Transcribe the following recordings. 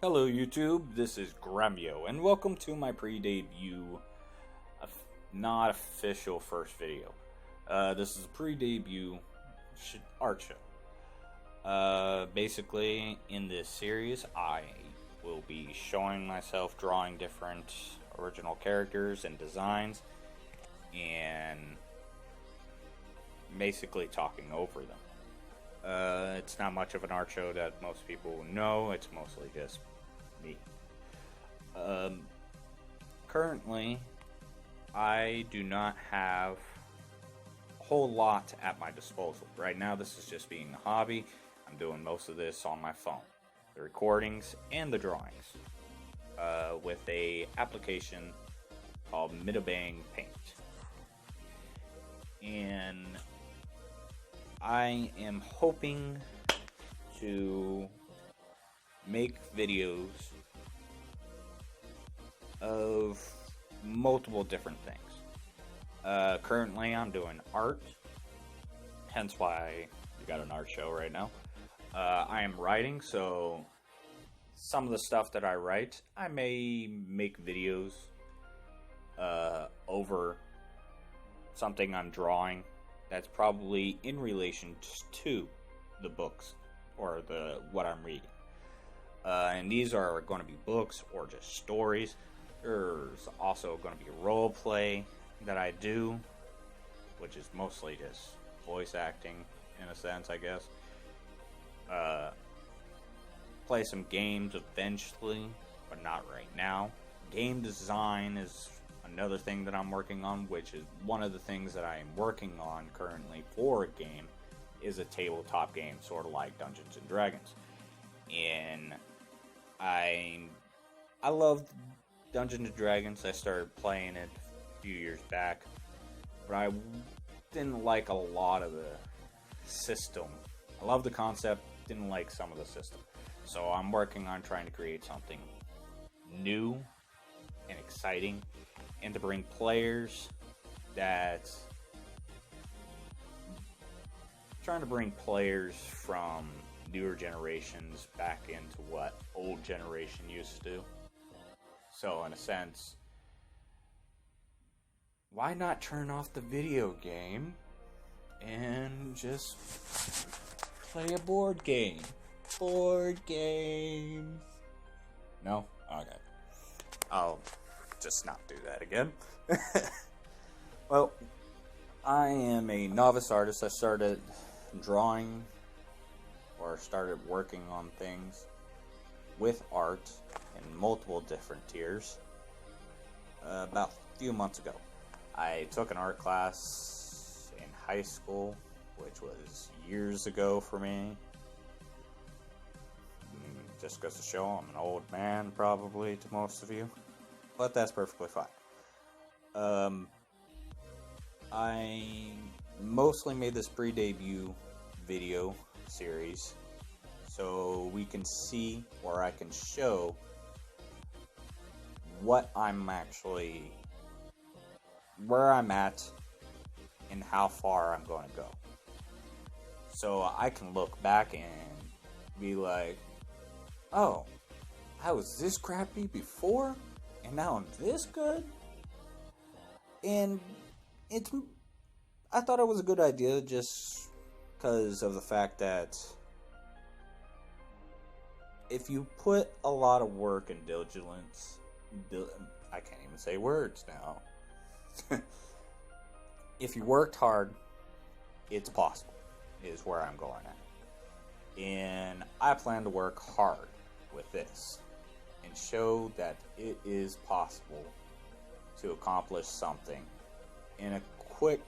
Hello YouTube, this is GraemveO, and welcome to my pre-debut, not official first video. This is a pre-debut art show. Basically, in this series, I will be showing myself drawing different original characters and designs, and basically talking over them. It's not much of an art show that most people know, it's mostly just me. Currently, I do not have a whole lot at my disposal. Right now, this is just being a hobby. I'm doing most of this on my phone. The recordings and the drawings. With a application called Medibang Paint. And I am hoping to make videos of multiple different things. Currently I'm doing art, hence why we got an art show right now. I am writing, so some of the stuff that I write, I may make videos over something I'm drawing that's probably in relation to the books or what I'm reading. And these are going to be books or just stories. There's also going to be role play that I do, which is mostly just voice acting in a sense, I guess. Play some games eventually, but not right now. Game design is another thing that I'm working on, which is one of the things that I am working on currently for a game is a tabletop game, sort of like Dungeons and Dragons. And I love Dungeons and Dragons. I started playing it a few years back, but I didn't like a lot of the system. I love the concept, didn't like some of the system. So I'm working on trying to create something new and exciting, and to bring players from newer generations back into what old generation used to do. So in a sense, why not turn off the video game and just play a board game? Board games. No? Okay. I'll just not do that again. Well, I am a novice artist. I started drawing or started working on things with art in multiple different tiers about a few months ago. I took an art class in high school, which was years ago for me. Just goes to show I'm an old man, probably, to most of you. But that's perfectly fine. I mostly made this pre-debut video series so we can see, or I can show, what I'm actually, where I'm at and how far I'm going to go. So I can look back and be like, oh, I was this crappy before, and now I'm this good? And I thought it was a good idea just because of the fact that if you put a lot of work and diligence, I can't even say words now. If you worked hard, it's possible, is where I'm going at. And I plan to work hard with this and show that it is possible to accomplish something in a quick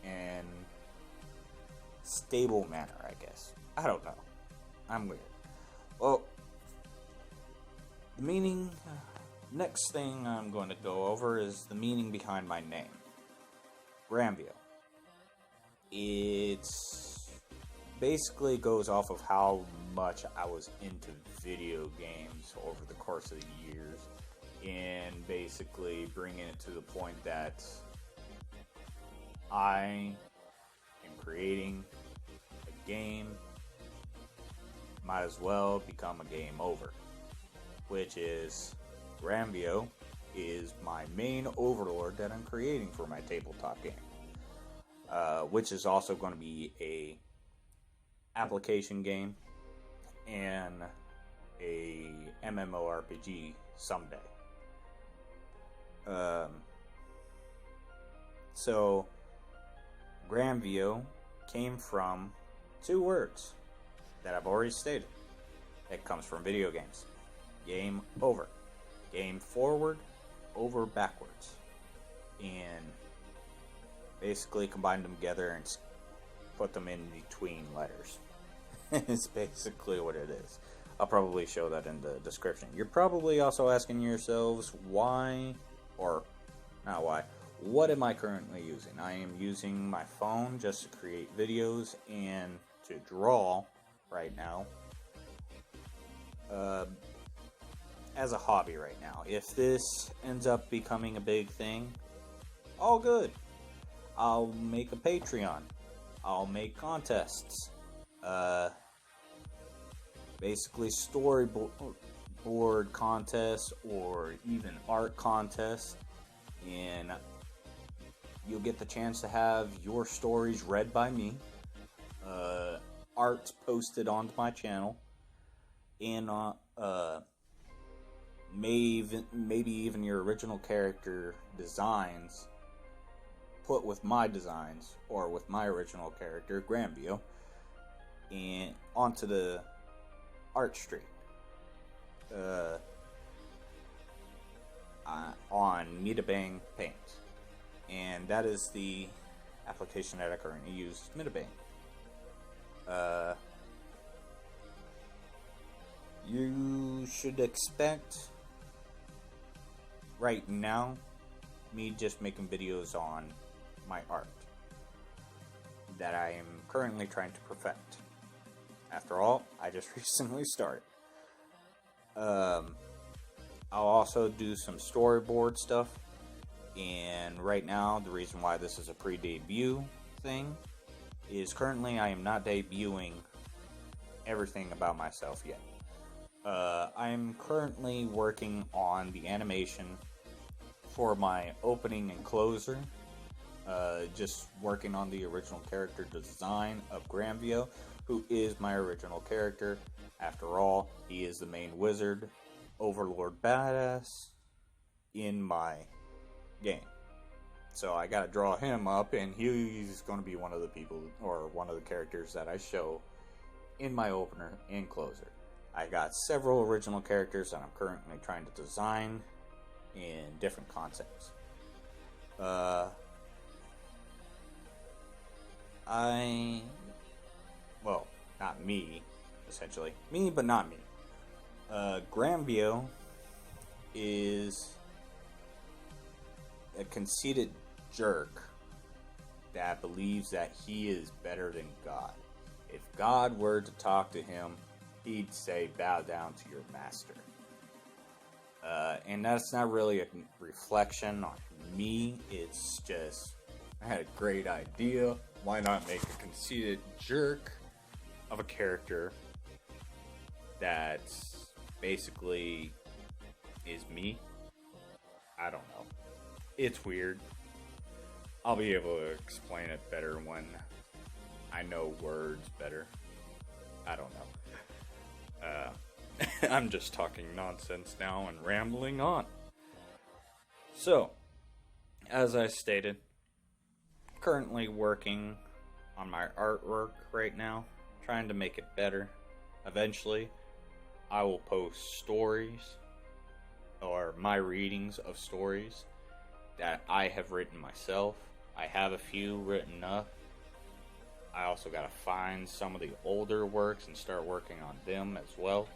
and stable manner, I guess. I don't know. I'm weird. Well, the meaning, next thing I'm going to go over is the meaning behind my name, GraemveO. It's basically goes off of how much I was into video games over the course of the years, and basically bringing it to the point that I am creating a game, might as well become a game over. which is GraemveO, is my main overlord that I'm creating for my tabletop game, which is also going to be a application game and a MMORPG someday. So GraemveO came from two words that I've already stated. It comes from video games. Game over. Game forward, over backwards. And basically combined them together and put them in between letters. It's basically what it is. I'll probably show that in the description. You're probably also asking yourselves why, or not why, what am I currently using? I am using my phone just to create videos and to draw right now. As a hobby right now. If this ends up becoming a big thing, all good. I'll make a Patreon. I'll make contests. Basically storyboard contests or even art contests, and you'll get the chance to have your stories read by me, art posted onto my channel, and maybe even your original character designs put with my designs or with my original character GraemveO and onto the Art Street on Medibang Paint, and that is the application that I currently use, Medibang. You should expect right now me just making videos on my art that I am currently trying to perfect. After all, I just recently started. I'll also do some storyboard stuff, and right now the reason why this is a pre-debut thing is currently I am not debuting everything about myself yet. I'm currently working on the animation for my opening and closer. Just working on the original character design of GraemveO, who is my original character. After all, he is the main wizard, overlord badass in my game. So I gotta draw him up, and he's going to be one of the people, or one of the characters that I show in my opener and closer. I got several original characters that I'm currently trying to design in different concepts. Well, not me, essentially. Me, but not me. GraemveO is a conceited jerk that believes that he is better than God. If God were to talk to him, he'd say, bow down to your master. And that's not really a reflection on me. It's just, I had a great idea. Why not make a conceited jerk of a character that basically is me? I don't know. It's weird. I'll be able to explain it better when I know words better. I don't know. I'm just talking nonsense now and rambling on. So, as I stated, currently working on my artwork right now, trying to make it better. Eventually, I will post stories or my readings of stories that I have written myself. I have a few written up. I also gotta find some of the older works and start working on them as well,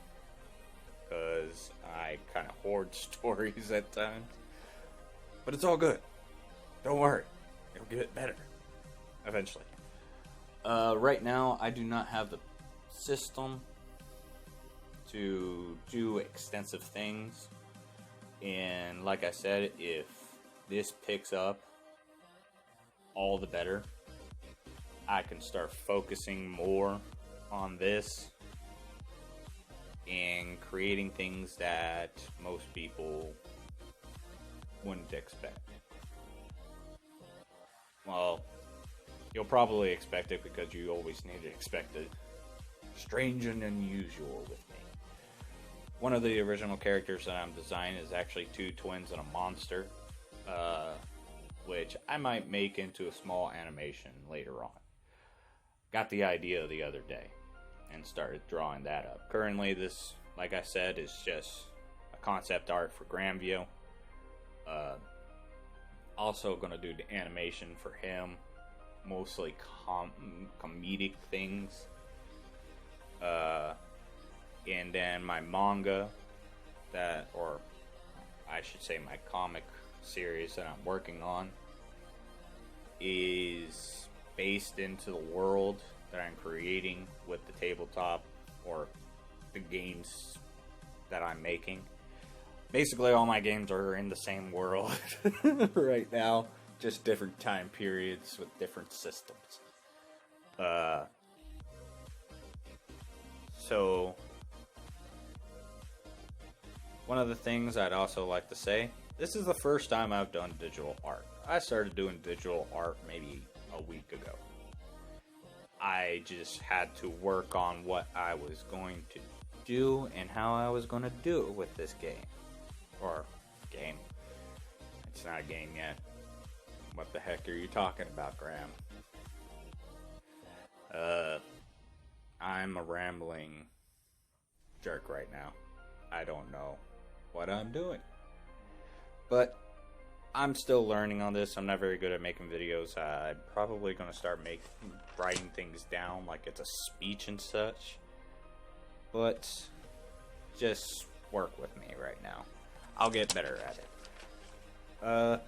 because I kind of hoard stories at times. But it's all good. Don't worry. It'll get better eventually. Right now, I do not have the system to do extensive things. And like I said, if this picks up, all the better. I can start focusing more on this and create creating things that most people wouldn't expect. Well, you'll probably expect it because you always need to expect it. Strange and unusual with me. One of the original characters that I'm designing is actually two twins and a monster, which I might make into a small animation later on. Got the idea the other day and started drawing that up. Currently, this, like I said, is just a concept art for GraemveO. Also going to do the animation for him, mostly comedic things. And then my manga, or I should say my comic series that I'm working on, is based into the world that I'm creating with the tabletop or the games that I'm making. Basically, all my games are in the same world right now, just different time periods with different systems. So, one of the things I'd also like to say, this is the first time I've done digital art. I started doing digital art maybe a week ago. I just had to work on what I was going to do and how I was going to do it with this game. Or game. It's not a game yet. What the heck are you talking about, Graham? I'm a rambling jerk right now. I don't know what I'm doing. But I'm still learning on this. I'm not very good at making videos. I'm probably going to start writing things down like it's a speech and such. But just work with me right now. I'll get better at it.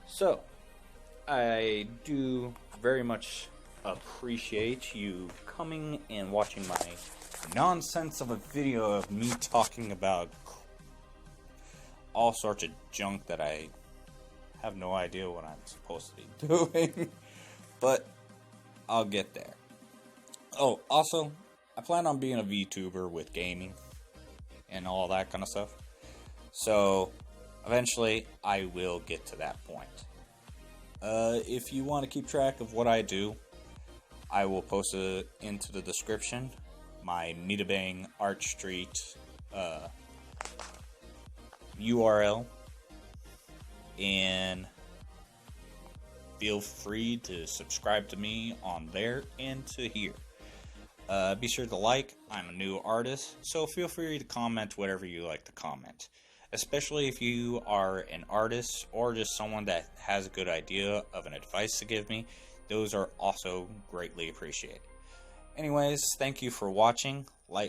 So, I do very much appreciate you coming and watching my nonsense of a video of me talking about all sorts of junk that I have no idea what I'm supposed to be doing. But I'll get there. Oh, also, I plan on being a VTuber with gaming and all that kind of stuff. So, eventually, I will get to that point. If you want to keep track of what I do, I will post it into the description. My Medibang Art Street URL. And feel free to subscribe to me on there and to here. Be sure to like. I'm a new artist, so feel free to comment whatever you like to comment. Especially if you are an artist or just someone that has a good idea of an advice to give me. Those are also greatly appreciated. Anyways, thank you for watching. Like,